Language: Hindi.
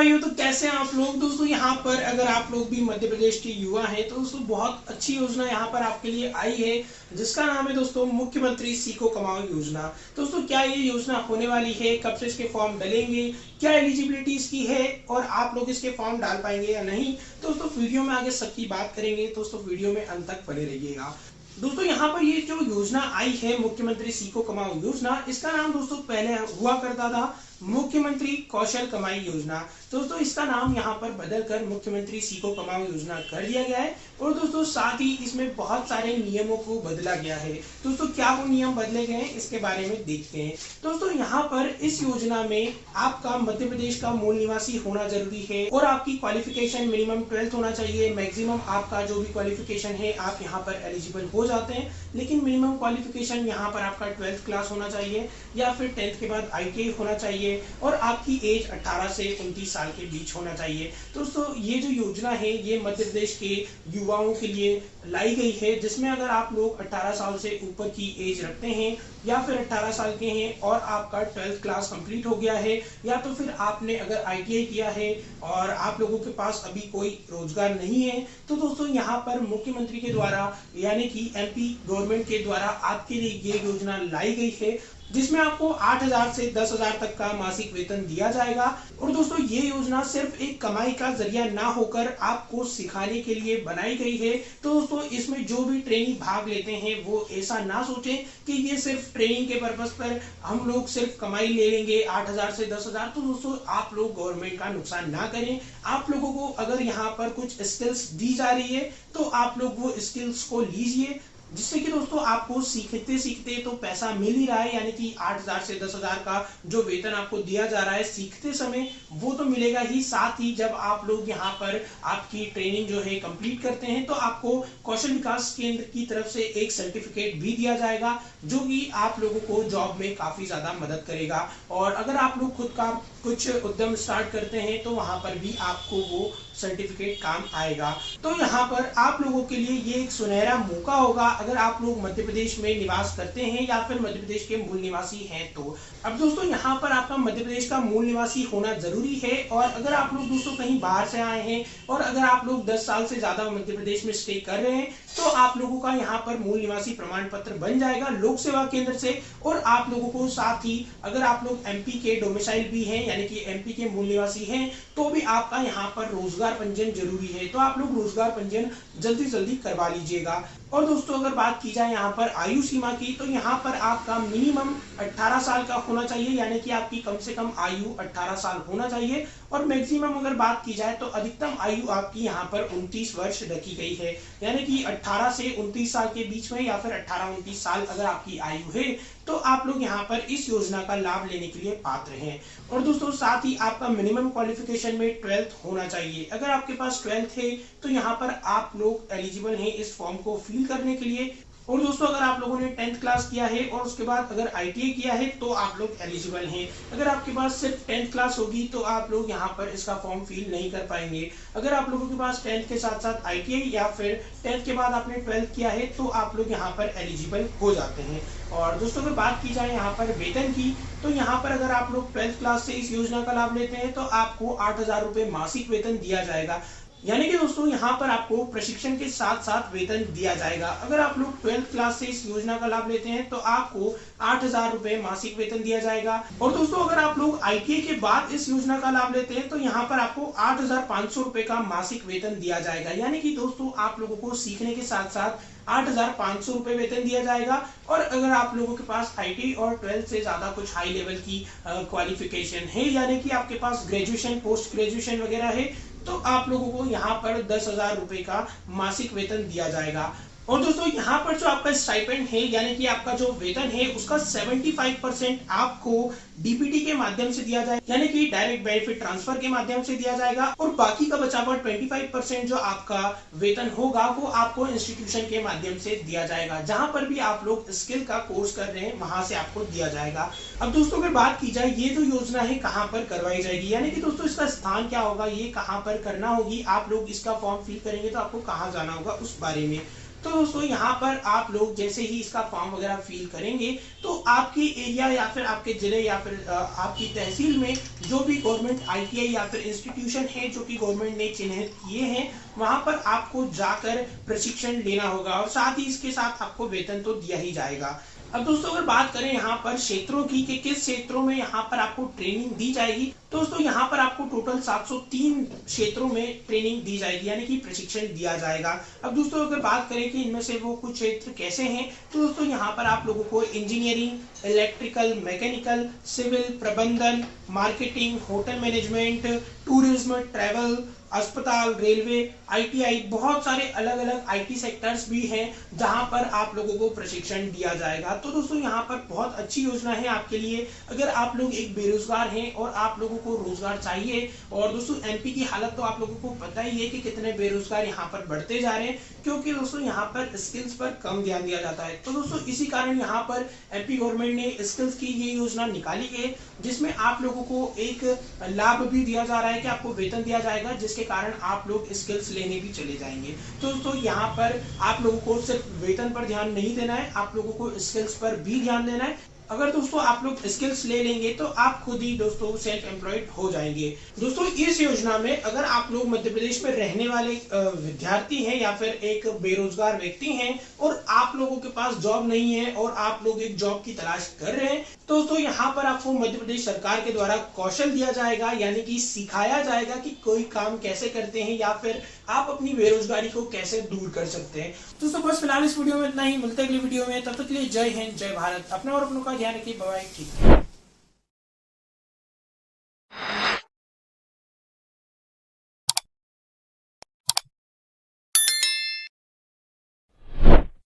भाइयों, तो कैसे हैं आप लोग। दोस्तों यहाँ पर अगर आप लोग भी मध्य प्रदेश के युवा हैं तो दोस्तों बहुत अच्छी योजना यहाँ पर आपके लिए आई है, जिसका नाम है दोस्तों मुख्यमंत्री सीखो कमाओ योजना। दोस्तों क्या ये योजना होने वाली है, कब से इसके फॉर्म डलेंगे, क्या एलिजिबिलिटी इसकी है और आप लोग इसके फॉर्म डाल पाएंगे या नहीं, तो दोस्तों वीडियो में आगे सबकी बात करेंगे। दोस्तों वीडियो में अंत तक बने रहिएगा। दोस्तों यहाँ पर ये जो योजना आई है मुख्यमंत्री सीखो कमाओ योजना, इसका नाम दोस्तों पहले हुआ करता था मुख्यमंत्री कौशल कमाई योजना। दोस्तों इसका नाम यहाँ पर बदलकर मुख्यमंत्री सीखो कमाओ योजना कर दिया गया है और दोस्तों साथ ही इसमें बहुत सारे नियमों को बदला गया है। दोस्तों क्या वो नियम बदले गए हैं इसके बारे में देखते हैं। दोस्तों यहाँ पर इस योजना में आपका मध्य प्रदेश का मूल निवासी होना जरूरी है और आपकी क्वालिफिकेशन मिनिमम 12th होना चाहिए। मैक्सिमम आपका जो भी क्वालिफिकेशन है आप यहाँ पर एलिजिबल हो जाते हैं, लेकिन मिनिमम क्वालिफिकेशन यहाँ पर आपका 12th क्लास होना चाहिए या फिर 10th के बाद ITI होना चाहिए और आपकी एज 18 से 29 साल के बीच होना चाहिए। दोस्तों ये जो योजना है ये मध्य प्रदेश के युवाओं के लिए लाई गई है, जिसमें अगर आप लोग 18 साल से ऊपर की एज रखते हैं या फिर 18 साल के हैं और आपका 12th क्लास कंप्लीट हो गया है या तो फिर आपने अगर ITI किया है और आप लोगों के पास अभी कोई रोजगार नहीं है, तो दोस्तों यहाँ पर मुख्यमंत्री के द्वारा यानी कि MP गवर्नमेंट के द्वारा आपके लिए ये योजना लाई गई है, जिसमें आपको 8,000 से 10,000 तक का मासिक वेतन दिया जाएगा। और दोस्तों ये योजना सिर्फ एक कमाई का जरिया ना होकर आपको सिखाने के लिए बनाई गई है। तो दोस्तों इसमें जो भी ट्रेनिंग भाग लेते हैं वो ऐसा ना सोचें कि ये सिर्फ ट्रेनिंग के पर्पस पर हम लोग सिर्फ कमाई ले लेंगे 8,000 से 10,000। तो दोस्तों आप लोग गवर्नमेंट का नुकसान ना करें। आप लोगों को अगर यहाँ पर कुछ स्किल्स दी जा रही है तो आप लोग वो स्किल्स को लीजिए, जिससे कि दोस्तों आपको सीखते सीखते तो पैसा मिल ही रहा है, यानी कि 8,000 से 10,000 का जो वेतन आपको दिया जा रहा है सीखते समय वो तो मिलेगा ही, साथ ही जब आप लोग यहाँ पर आपकी ट्रेनिंग जो है कंप्लीट करते हैं तो आपको कौशल विकास केंद्र की तरफ से एक सर्टिफिकेट भी दिया जाएगा, जो कि आप लोगों को जॉब में काफी ज्यादा मदद करेगा। और अगर आप लोग खुद का कुछ उद्यम स्टार्ट करते हैं तो वहां पर भी आपको वो सर्टिफिकेट काम आएगा। तो यहाँ पर आप लोगों के लिए ये एक सुनहरा मौका होगा अगर आप लोग मध्य प्रदेश में निवास करते हैं या फिर मध्य प्रदेश के मूल निवासी हैं तो। अब दोस्तों यहाँ पर आपका मध्य प्रदेश का मूल निवासी होना जरूरी है और अगर आप लोग दोस्तों कहीं बाहर से आए हैं और अगर आप लोग 10 साल से ज्यादा मध्य प्रदेश में स्टे कर रहे हैं तो आप लोगों का यहाँ पर मूल निवासी प्रमाण पत्र बन जाएगा लोक सेवा केंद्र से। और आप लोगों को साथ ही अगर आप लोग MP के डोमिसाइल भी हैं यानी कि MP के मूल निवासी हैं तो भी आपका यहाँ पर रोजगार पंजीयन जरूरी है, तो आप लोग रोजगार पंजीयन जल्दी जल्दी करवा लीजिएगा। और दोस्तों अगर बात की जाए यहाँ पर आयु सीमा की, तो यहाँ पर आपका मिनिमम 18 साल का होना चाहिए, यानी कि आपकी कम से कम आयु 18 साल होना चाहिए। और मैक्सिमम अगर बात की जाए तो अधिकतम आयु आपकी यहाँ पर 29 वर्ष रखी गई है, यानी कि 18 से 29 साल के बीच में या फिर 18-29 साल अगर आपकी आयु है तो आप लोग यहाँ पर इस योजना का लाभ लेने के लिए पात्र हैं। और दोस्तों साथ ही आपका मिनिमम क्वालिफिकेशन में 12th होना चाहिए। अगर आपके पास 12th है तो यहाँ पर आप लोग एलिजिबल हैं इस फॉर्म को फिल करने के लिए। और दोस्तों अगर आप लोगों ने 10th क्लास किया है और उसके बाद अगर ITI किया है तो आप लोग एलिजिबल हैं। अगर आपके पास सिर्फ 10th क्लास होगी तो आप लोग यहाँ पर इसका फॉर्म फिल नहीं कर पाएंगे। अगर आप लोगों के पास 10th के साथ साथ ITI या फिर 10th के बाद आपने 12th किया है तो आप लोग यहाँ पर एलिजिबल हो जाते हैं। और दोस्तों अगर बात की जाए यहाँ पर वेतन की, तो यहाँ पर अगर आप लोग 12th क्लास से इस योजना का लाभ लेते हैं तो आपको 8,000 रुपए मासिक वेतन दिया जाएगा, यानी कि दोस्तों यहाँ पर आपको प्रशिक्षण के साथ साथ वेतन दिया जाएगा। अगर आप लोग 12th क्लास से इस योजना का लाभ लेते हैं तो आपको 8,000 रुपए मासिक वेतन दिया जाएगा। और दोस्तों अगर आप लोग ITI के बाद इस योजना का लाभ लेते हैं तो यहाँ पर आपको 8,500 रुपए का मासिक वेतन दिया जाएगा, यानी कि दोस्तों आप लोगों को सीखने के साथ साथ 8,500 रुपए वेतन दिया जाएगा। और अगर आप लोगों के पास ITI और 12th से ज्यादा कुछ हाई लेवल की क्वालिफिकेशन है, यानी कि आपके पास ग्रेजुएशन पोस्ट ग्रेजुएशन वगैरह है, तो आप लोगों को यहाँ पर 10,000 रुपए का मासिक वेतन दिया जाएगा। और दोस्तों यहाँ पर जो आपका स्टाइपेंड है यानी कि आपका जो वेतन है उसका 75% आपको DBT के माध्यम से दिया जाएगा, यानी कि डायरेक्ट बेनिफिट ट्रांसफर के माध्यम से दिया जाएगा। और बाकी का बचा हुआ 25% जो आपका वेतन होगा वो आपको इंस्टीट्यूशन के माध्यम से दिया जाएगा, जहां पर भी आप लोग स्किल का कोर्स कर रहे हैं वहां से आपको दिया जाएगा। अब दोस्तों अगर बात की जाए ये जो योजना है कहाँ पर करवाई जाएगी, यानी कि दोस्तों इसका स्थान क्या होगा, ये कहाँ पर करना होगी, आप लोग इसका फॉर्म फिल करेंगे तो आपको कहाँ जाना होगा उस बारे में। तो दोस्तों यहाँ पर आप लोग जैसे ही इसका फॉर्म वगैरह फिल करेंगे तो आपके एरिया या फिर आपके जिले या फिर आपकी तहसील में जो भी गवर्नमेंट ITI या फिर इंस्टीट्यूशन है जो कि गवर्नमेंट ने चिन्हित किए हैं वहां पर आपको जाकर प्रशिक्षण लेना होगा और साथ ही इसके साथ आपको वेतन तो दिया ही जाएगा। अब दोस्तों अगर बात करें यहाँ पर क्षेत्रों की कि किस क्षेत्रों में यहाँ पर आपको ट्रेनिंग दी जाएगी, तो दोस्तों यहाँ पर आपको टोटल 703 क्षेत्रों में ट्रेनिंग दी जाएगी यानी कि प्रशिक्षण दिया जाएगा। अब दोस्तों अगर बात करें कि इनमें से वो कुछ क्षेत्र कैसे हैं, तो दोस्तों यहाँ पर आप लोगों को इंजीनियरिंग, इलेक्ट्रिकल, मैकेनिकल, सिविल, प्रबंधन, marketing, hotel management, tourism, travel, अस्पताल, रेलवे, ITI, बहुत सारे अलग अलग IT सेक्टर्स भी हैं जहां पर आप लोगों को प्रशिक्षण दिया जाएगा। तो दोस्तों यहाँ पर बहुत अच्छी योजना है आपके लिए अगर आप लोग एक बेरोजगार हैं और आप लोगों को रोजगार चाहिए। और दोस्तों MP की हालत तो आप लोगों को पता ही है कि कितने बेरोजगार यहाँ पर बढ़ते जा रहे हैं, क्योंकि दोस्तों यहाँ पर स्किल्स पर कम ध्यान दिया जाता है। तो दोस्तों इसी कारण यहाँ पर MP गवर्नमेंट ने स्किल्स की ये योजना निकाली है जिसमें आप लोगों को एक लाभ भी दिया जा रहा है कि आपको वेतन दिया जाएगा, जिसके कारण आप लोग स्किल्स लेने भी चले जाएंगे। तो दोस्तों यहाँ पर आप लोगों को सिर्फ वेतन पर ध्यान नहीं देना है, आप लोगों को स्किल्स पर भी ध्यान देना है। अगर दोस्तों आप लोग स्किल्स ले लेंगे तो आप खुद ही दोस्तों सेल्फ एम्प्लॉयड हो जाएंगे। दोस्तों इस योजना में अगर आप लोग मध्य प्रदेश में रहने वाले विद्यार्थी हैं या फिर एक बेरोजगार व्यक्ति हैं और आप लोगों के पास जॉब नहीं है और आप लोग एक जॉब की तलाश कर रहे हैं, तो दोस्तों यहाँ पर आपको मध्य प्रदेश सरकार के द्वारा कौशल दिया जाएगा यानी कि सिखाया जाएगा कि कोई काम कैसे करते हैं या फिर आप अपनी बेरोजगारी को कैसे दूर कर सकते हैं। दोस्तों बस फिलहाल इस वीडियो में इतना ही, मिलते हैं अगली वीडियो में, तब तक के लिए जय हिंद, जय भारत, अपना और अपनों का ध्यान रखिए, बाय बाय, ठीक है।